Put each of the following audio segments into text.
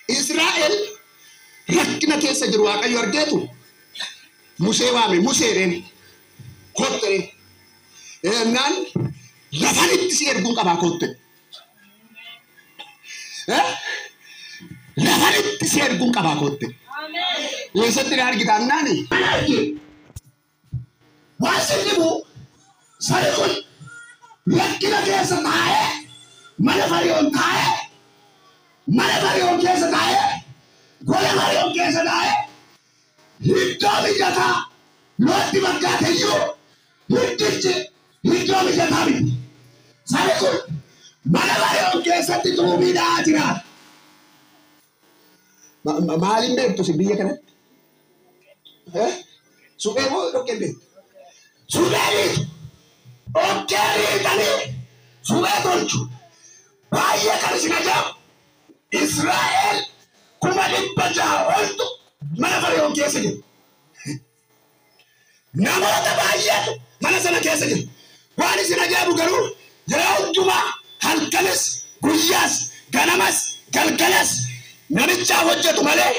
إسرائيل ركنا كيس جرواك أيوة رجعتو مسيوامي مسيرين كوتري نان لفانت تسير بونك أبا كوتري لفانت تسير بونك أبا كوتري ويسدر هارجت أناني واسلمو سالكون ركنا كيس تاعي ماذا فريون تاعي ماذا فريون كيس تاعي गोले मारियों कैसे लाए हिट्टो भी जाता लोटी बंगा थे यो हिट्टो भी जाता भी सारे को माले मारियों कैसे तितु भी डाचना मालिम में तो सिंधी क्या है सुबह वो लोग क्या सुबह भी ओके भी तने सुबह तो भाई ये कर सिना जाओ इस्राएल कुमारी बचाओ और तो mana fariyoon keessa jiru namoota baay'eetu mana sana keessa jiru waan isin ajaa'ibu garuu yeroo hundumaa halkanis guyyaas ganamas galgalas namicha hojjetu malee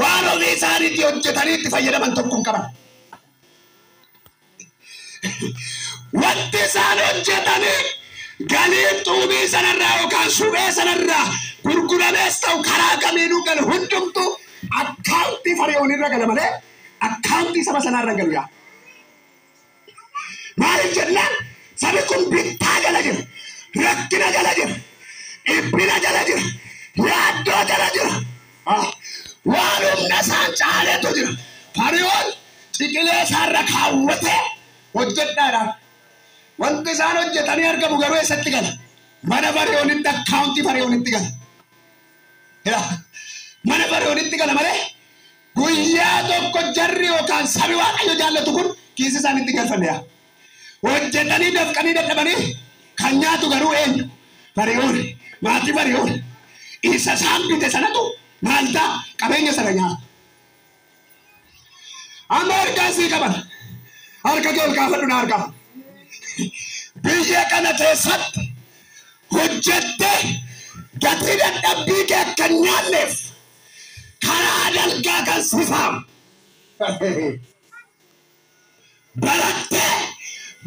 waan ofii isaaniitti hojjetaniitti fayyadaman tokko hin qaban wanti isaan hojjetanii galii xuubii sanarraa yookaan suphee sanarraa gurguramees ta'u karaa kamiinuu galu hundumtu akkaawunti fariyoonii irra gala malee akkaawunti saba sanaa irra galu yaa maaliif jennaan sabi kun bittaa jala jira rakkina jala jira dhiphina jala jira yaaddoo jala jira waan humna isaan caaleetu jira fariyoon ciqilee isaarra kaawwatee hojjedhaadhaan wanti isaan hojjetanii argamu garuu eessatti gala mana fariyoonitti akkaawunti fariyoonitti gala mana fariyoonitti gala malee guyyaa tokko jarri yookaan sabi waaqayyo jaallatu kun kiisi isaanitti galfanne yaa hojjetanii dafqanii dadhabanii kan nyaatu garuu eenyu fariyoon maatii fariyoon isa isaan bite sanatu maal ta'a qabeenya sana nyaata amma harkaasii qaban harka kee ol kaafadhu na harkaa biyya kana keessatti hojjettee gatii dadhabbii kee akka nyaanneef karaa dalgaa kan sifaam barattee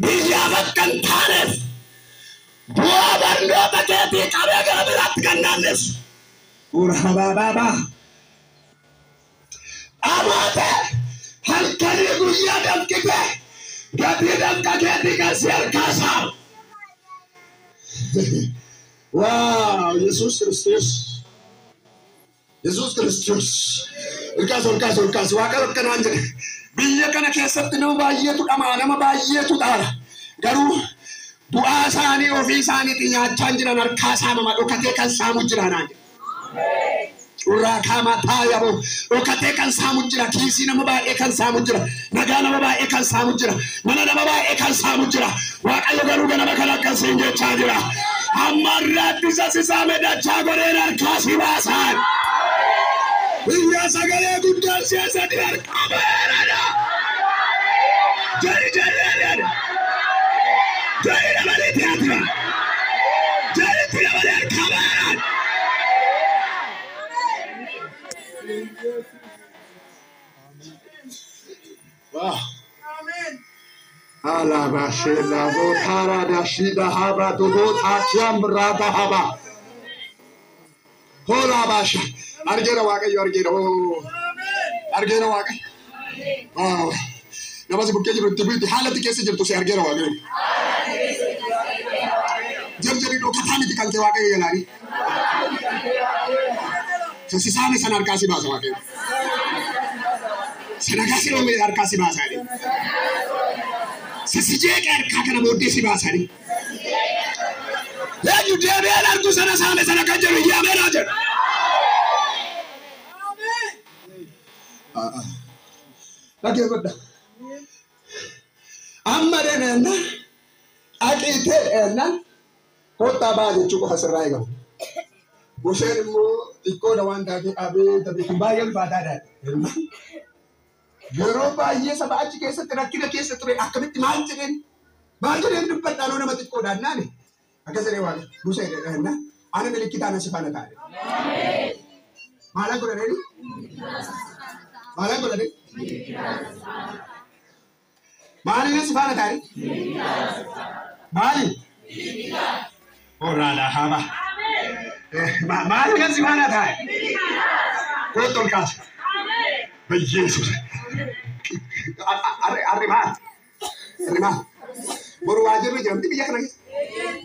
biyyaaf akka hin taaneef bu'aa barnoota keetii qabee gara biraatti kan naanneef urabaabaa amootee halkanii guyyaa dalqitee gatii dalqa keetii kan si harkaa saamu waaw yesus kristos ulkaas waaqa akkanaan jedhe biyya kana keessatti nama baay'eetu dhamaa nama baay'eetu dhaala garuu bu'aa isaanii ofii isaaniitti nyaachaa jiran harkaa saamama dhokatee kan saamu jira naan urraa kaamaa taayaboo dhokatee kan saamu jira kiisii nama baay'ee kan saamu jira nagaa nama baay'ee kan saamu jira mana nama baay'ee kan saamu jira waaqayyo garuu ganama kan akkasiin jechaa jira amma irraatti isa sisaame dachaa godheen harkaa si baasaan Iya sagale guddaa siyaasatti harkaa baheeradha. Jari nabalee tiyaatira. Jaritti nabalee harkaa baheeradha. Amen. Alabashela botara dashida haba dubota kiamrada haba. Hola basha. Argera waaqayyo argera argera waaqayyo namasi bukkee jiru itti bulti haalatti keessa jirtu si argera waaqayyo jarjari dhokataa miti kan ta'e waaqayyo yalaani sisisaame sana harkaa si baasa waaqayyo sadakaa si loome harkaa si baasaani sisijeeqe harkaa kana booddee si baasaani eenyu deebi'een arguu sana saame sana kan jedhu yaameenaa jedhu Lagi apa? Amma dena akite ena kota baje cukup hasilnya kan. Bosan mu ikut dawan tadi abe tapi kembali pada ada. Eropa iya sabah aja kisah terakhir kisah terakhir akamit manjirin depan lalu nama tikko dan nani. Agak serewan. Bosan dena ena. Ane milik kita nasi panas tadi. Maala godhanii maala godhanii maaliin si faana taa'e maaliin oraadhaa haaba maaliin si faana taa'e kootu ol kaasa biyyeessuus arrimaan boru waajirri jiramti biyya kana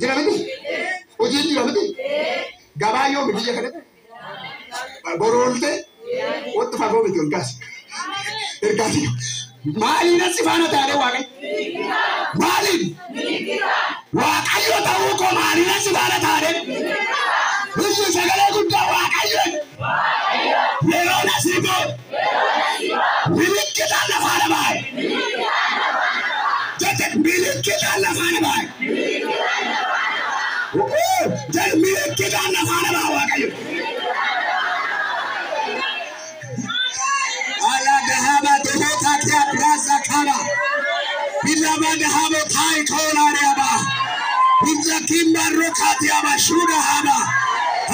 jiramti hojiin jiramti gabaa yoomi biyya kanatti boru olte wanti fagoo miti ol kaasa ergaati maaliin si faana taa'e waaqay maaliin waaqayyo ta'uu koo maaliin si faana taa'e biyyi sagalee guddaa waaqayyo yeroo nasiiboo milikitaan lafaana baay'e jette milikitaan lafaana baay'e jette milikitaan lafaana baay'e waaqayyo ala dahaba tohota kia brasa kaba bilaba dahabo tai kola reaba bilja kimba rokati aba shuda haba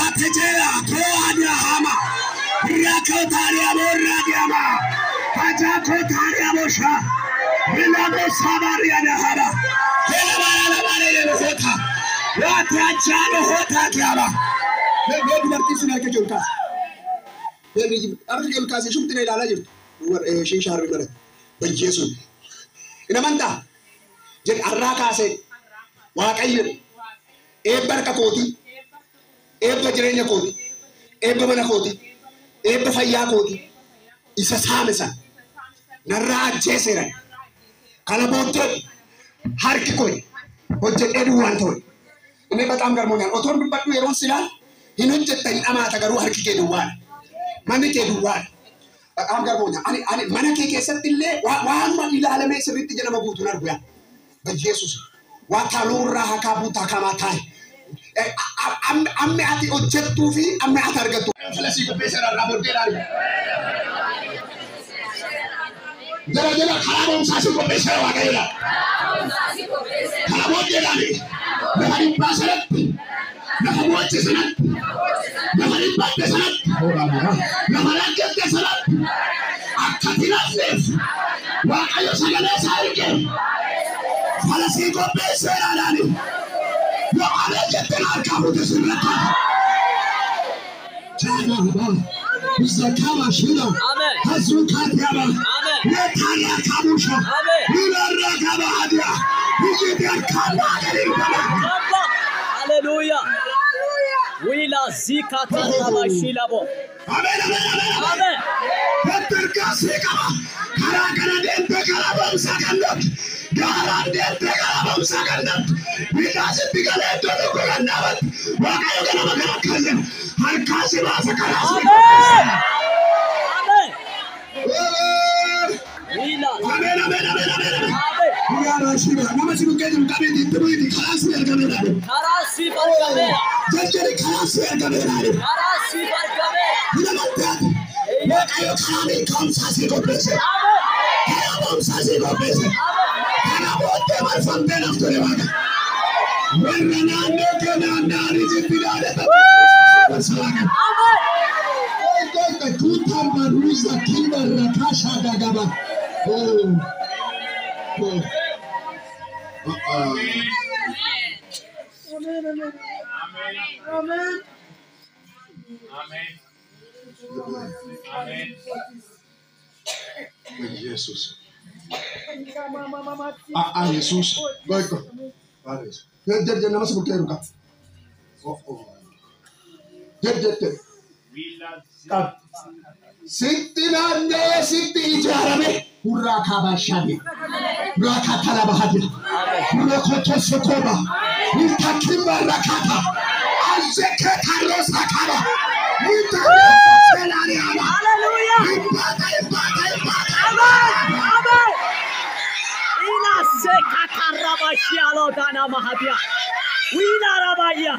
atejela toa hama rakotari amorra diama kotari amosha bilabo sabari adahaba bilaba bare hota wate achano hota kiaba bebe bartisuna ke jolka bebe arri jolka se shumtine ilala jirtu shisha harbi mare bajjesu ina manda je arraka se waaqayyo ebarka koti ebba jirenya koti ebba mana koti ebba fayyaa koti isa saamesa narraa jeesera kana booddee harki koy hojjedhee duwwaan ta'e inni bataam garmoonyaan otoon dubbadhu yeroon silaa hin hojjetta hin dhamaata garuu harki kee duwwaadha manni kee duwwaadha bataam garmoonyaan ani mana kee keessatti illee waanuma ilaalamee sirriitti jedhama guutuun argu yaa bajjeesus waa taaluurraa hakaa buutaa kamaa taa'e amme ati hojjettuu fi amme ati argattu falasii qopheesseera irraa booddeedhaan jala karaabon saasi qopheesseera waaqayyoodha karaa booddeedhaan lafa dhibbaa sanatti lafa mo'ache sanatti lafa dhibbatte sanatti lafa rakkette sanatti akka tinafneef waaqayyo sagalee isaa ergee falasii qopheesseeraadhaan yoo ana jettee harkaa fuute sirratti jaanaba zakama shila hazukati aba netara kabusha ilarra kabadia yidi arkaba galibala hallelujah wila zikata tabashilabo amen amen peterka sekaba karakara dente karabam sakandot garan dente karabam sakandot bilas tigale todo kolandabat wakayo galama karakase harkase basa karase amen wila amen ya rashida namasibu kedu kabidi tibidi karase ergamena karasi bargamera jajjari karase ergamena karasi bargamera Ilamantat wakayo karami kamsasi kopese kamsasi kopese kanabote marfante naftore waka Wenanande kenandari zipidade wasalaga amen Oy kutamba ruza kimba rakasha dagaba oh amen Jesus Jesus baiko Jajjal nama sebut keruka. Jajjal. Sitti nande sitti ijarame. Pura kabashani. Rakata la bahadi. Pura kote sokoba. Nitakimba rakata. Azeke karosa kaba. hallelujah amen ila sekata rabashialo dana mahadia wila rabaya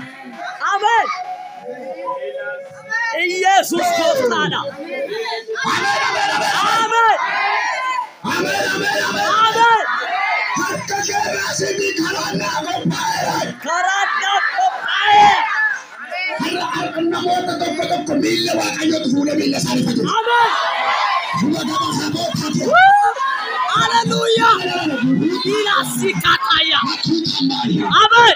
amen Jesus Kostana amen karana kopae Billa Wakayo to Fula Billa Salifat. Hallelujah. Ila sikataya. Amen.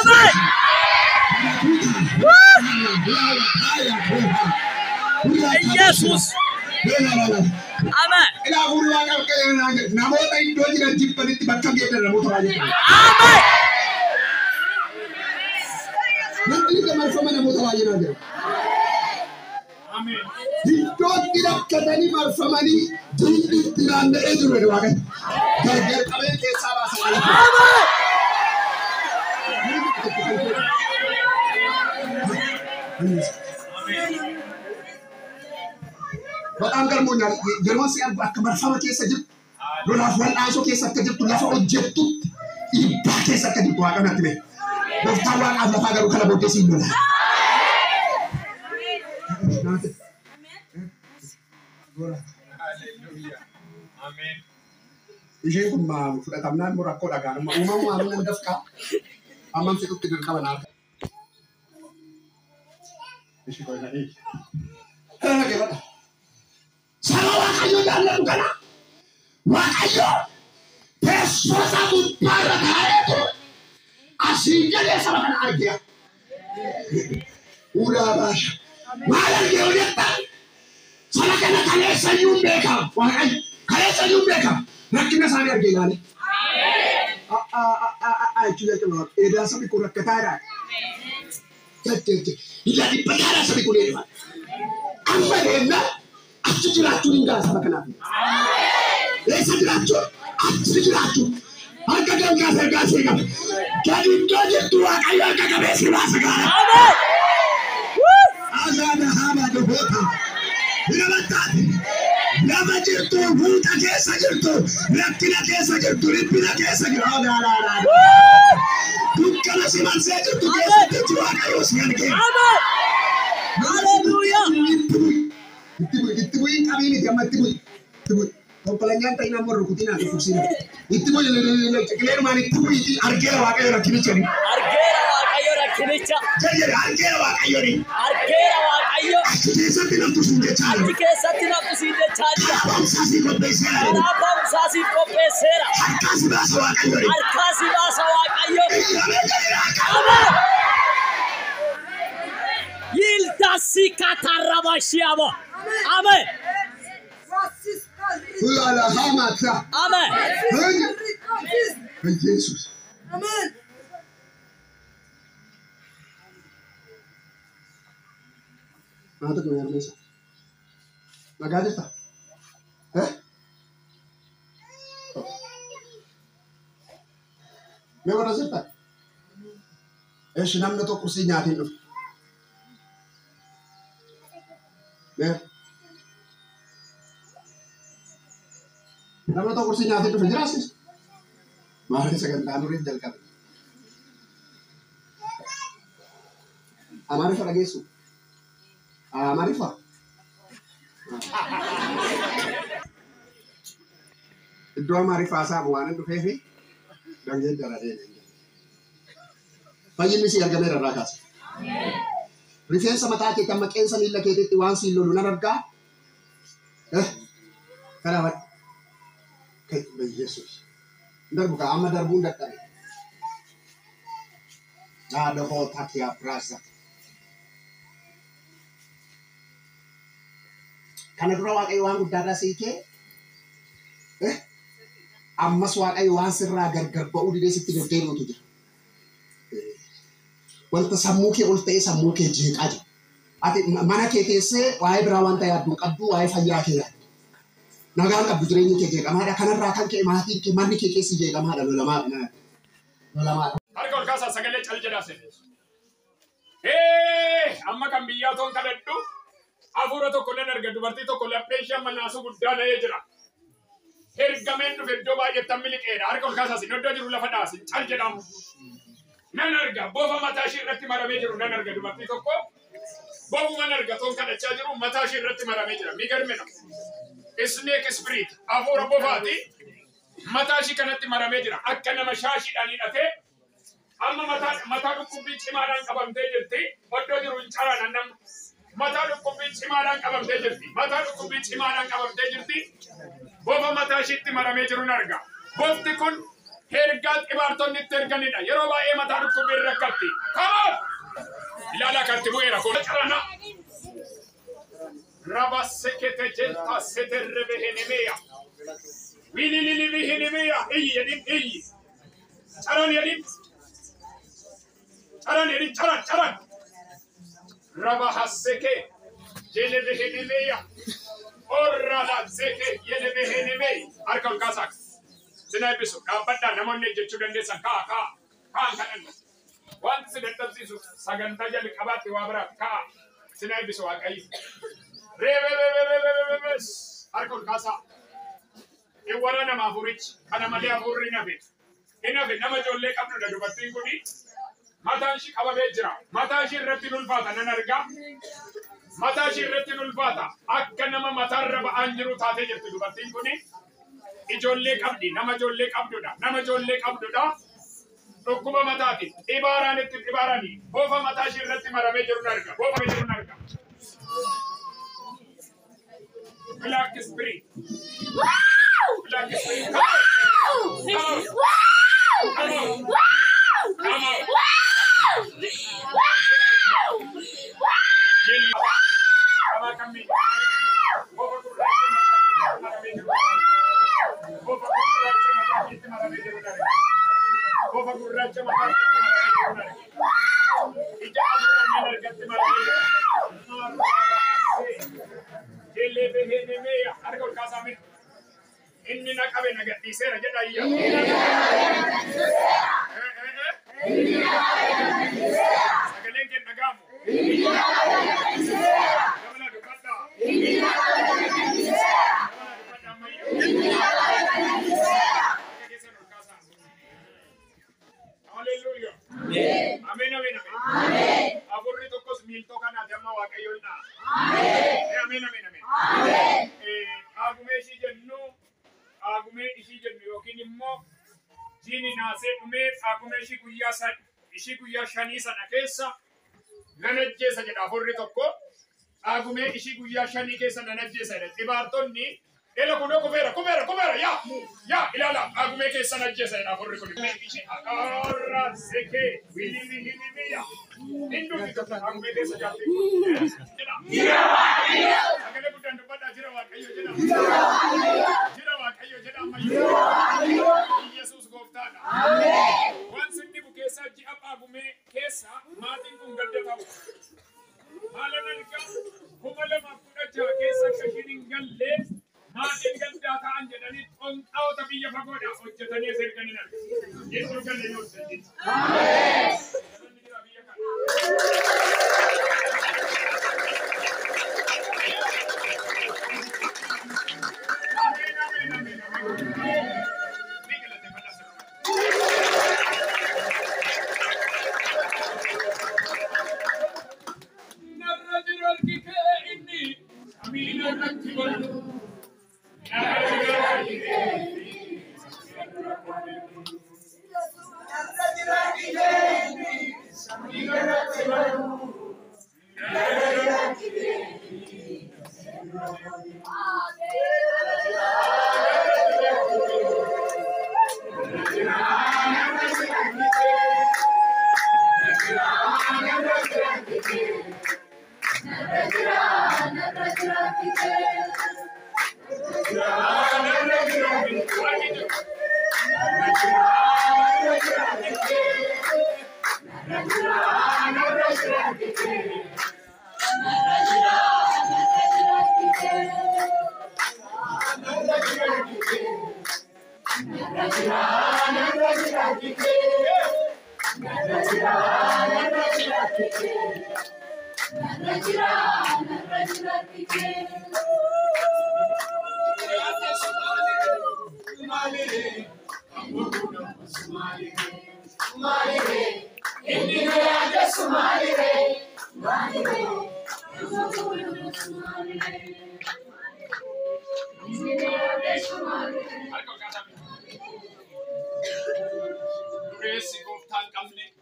Amen. Jesus. Amen. Don't get up to any more from money. Don't be on the edge of the wagon. But Uncle Mona, you don't see a Bakama case. Don't have one answer case at the Lafa object to in practice at the Waganate. The Tawan and the father who can about this in Amen. Ije kuma tamnan murako daga ma umma mun dafka amman fi kutti dir kawana ishi ko na ke bata salawa kayo dalla kana wa kayo pesosa mutara kaeto asingale sama kana argia ura bash mala ke odetta sala kana kale sayumbeka wa kale sayumbeka Nakina sani argilani. Actually, kalau ada sabi ko nakatara. Ila di patara sabi ko nila. Ang maganda, actually tinggal sama kanapi. Lesa dilacu, actually. Ang kagam kasi ka. Jadi tua kayo kagabesi masagara. Amen. Azana hama do bota. Ilamatati. Lama jirtu, buta kesa jirtu, rakina kesa jirtu, ripina kesa jirtu. Bukan si manse jirtu kesa jirtu akayo siyan ke. Amen. Hallelujah. Itu kami ini dia mati bui. Kau pelanjang tak ina mor rukutina ke kursi. Itu kelir mani itu argera wakayo rakini cari. Argera wakayo rakini cari. Jadi argera wakayo ni. Argera wakayo. Kesa tidak tu sudah cari. Kesa tidak tu sudah cari. Sasi kompensera. Abang sasi kompensera. Arkasi bahasa wakayo ni. Arkasi bahasa wakayo. Amen. Yilda sikata rabashiamo. Amen. Ulala hamata. Amen. Jesus. Amen. Nada que ver mesa. La calle está. Me voy a aceptar. Es un hambre to cocina tino. Nama to cocina tino gracias. Mari se cantando rin del cap. Amare para Jesús. Marifa. Iddoo Marifa isaa bu'aan dhufee fi dhangeen daradee fayyinni si argameera irraa kaase. Rifeensa mataa kee kan maqeensa miila keetiitti waan siin lolu nan argaa. Kana wadhi. Kai Yesuus. Darbu ka amma darbuun dadhabe. Haadha hootaa kee abiraasa. Kana dura waaqayyo waan guddaadhaa siikee ammas waaqayyo waan sirraa gargar ba'uu didee sitti deddeebi'utu jira. Wanta sammuu kee ol ta'ee sammuu kee jeeqaa jira. Ati mana kee keessee waa'ee biraa wanta yaaddu qabdu waa'ee fayyaa kee yaaddu. Nagaan qabdu jireenyi kee jeeqamaadha. Kanarraa kan ka'e maatiin kee manni kee keessi jeeqamaadha lolamaadha. Harka ol kaasaa sagalee cal jedhaase. Amma kan biyyaa toon kadhadhu. Afuura tokko nan arga dubartii tokko lapheen ishee mannaasuu guddaa na'ee jira. Ergameen dhufe iddoo baay'eetti miliqeedha. Harka ol kaasaa isin iddoo jiru lafa dhaasin cal jedhamu. Nan arga boofa mataa ishee irratti maramee jiru nan arga dubartii tokko. Boofuma arga toon kadhachaa jiru mataa ishee irratti maramee jira. Miidhagina. Snake spirit afuura boofaati mataa ishee kanatti maramee jira. Akka nama shaashiidhaan hidhatee Amma mataa dhukkubbii cimaadhaan qabamtee jirti. Oddoo jiru hin caraan annam. Mataa dhukkubbii cimaadhaan qabamtee jirti. Mataa dhukkubbii cimaadhaan qabamtee jirti. Bofa mataa ishiitti maramee jiru ni arga. Bofti kun ergaa xibaartonni itti erganidha. Yeroo baay'ee mataa dhukkubbii rakkatti. Kamoon! Ilaala kanti bu'eera kun. Carana. Raba sekete jelta seterrebe henemeya. Wililili henemeya. Iyi yedin iyi. Charan yedin. Charan yedin charan charan. Raba haseke jelebe henemeya. Orrala zeke jelebe henemeya. Arkal kasak. Sina ebisu. Kabada namone jechu dandesan ka. Wanti sidatabsisu saganta jali kabati wabra ka. Sina ebisu wakai. Rebebebebebebebes. Arkol kasa. Iwara nama furich. Kana malee afurri nafe. Inafe nama ijoollee qabdu da dubartiin kuni. Mataan ishii qabamee jira. Mataa ishii irratti ulfaata nan arga. Mataa ishii irratti ulfaata. Akka nama mataarra ba'aan jiru taatee jirti dubartiin kuni. Ijoollee qabdi. Nama ijoollee qabdudha. Nama ijoollee qabdudha. Dhukkuba mataati. Dhibaaraan itti dhibaaranii. Bofa mataa ishii irratti maramee jiru nan arga. Bofa jiru nan arga. Black spirit. Wow! Black spirit. Wow! Wow! Wow! Wow! Inni na qabe na gadhiiseera jedha iyya. Sagaleen kee dhagaamu. Gamana dubbadha. Hallelujah. Amen, amen, amen. Afurri tokkos miiltoo kana jamma waaqayyoodha. Amen, amen, amen. Agumee ishii jennu. Agumee ishii jennu yookiin immoo jiini naasee dhumee agumee ishii guyyaa shanii sana keessa nan ajjeesa jedha afurri tokko. Agumee ishii guyyaa shanii keessa nan ajjeesa jedha. Xibaartonni ela kunoo kubeera yaa ilaala agumee keessa nan ajjeesa jedha afurri kun. Ishii akaarra sekee wililihilimiya. Hinduuti tokko agumee keessa jaatte. Sagalee guddaan dubbadhaa jira waaqayyo jedha. Jira waaqayyo jedha ammayyo. Yesuus gooftaadha. Waan sinni bu keessa ji'a agumee keessa maatiin kun gadda ta'u. Haala nalga kuma lamaaf 16 keessa akka ishiin hin galle maatiin gaddaa ta'an jedhanii xonqaawota biyya fagoodhaaf hojjetanii erganii argu. Yesuus galle yoo ta'e. Grace, go, thank you.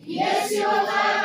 Yes, you are.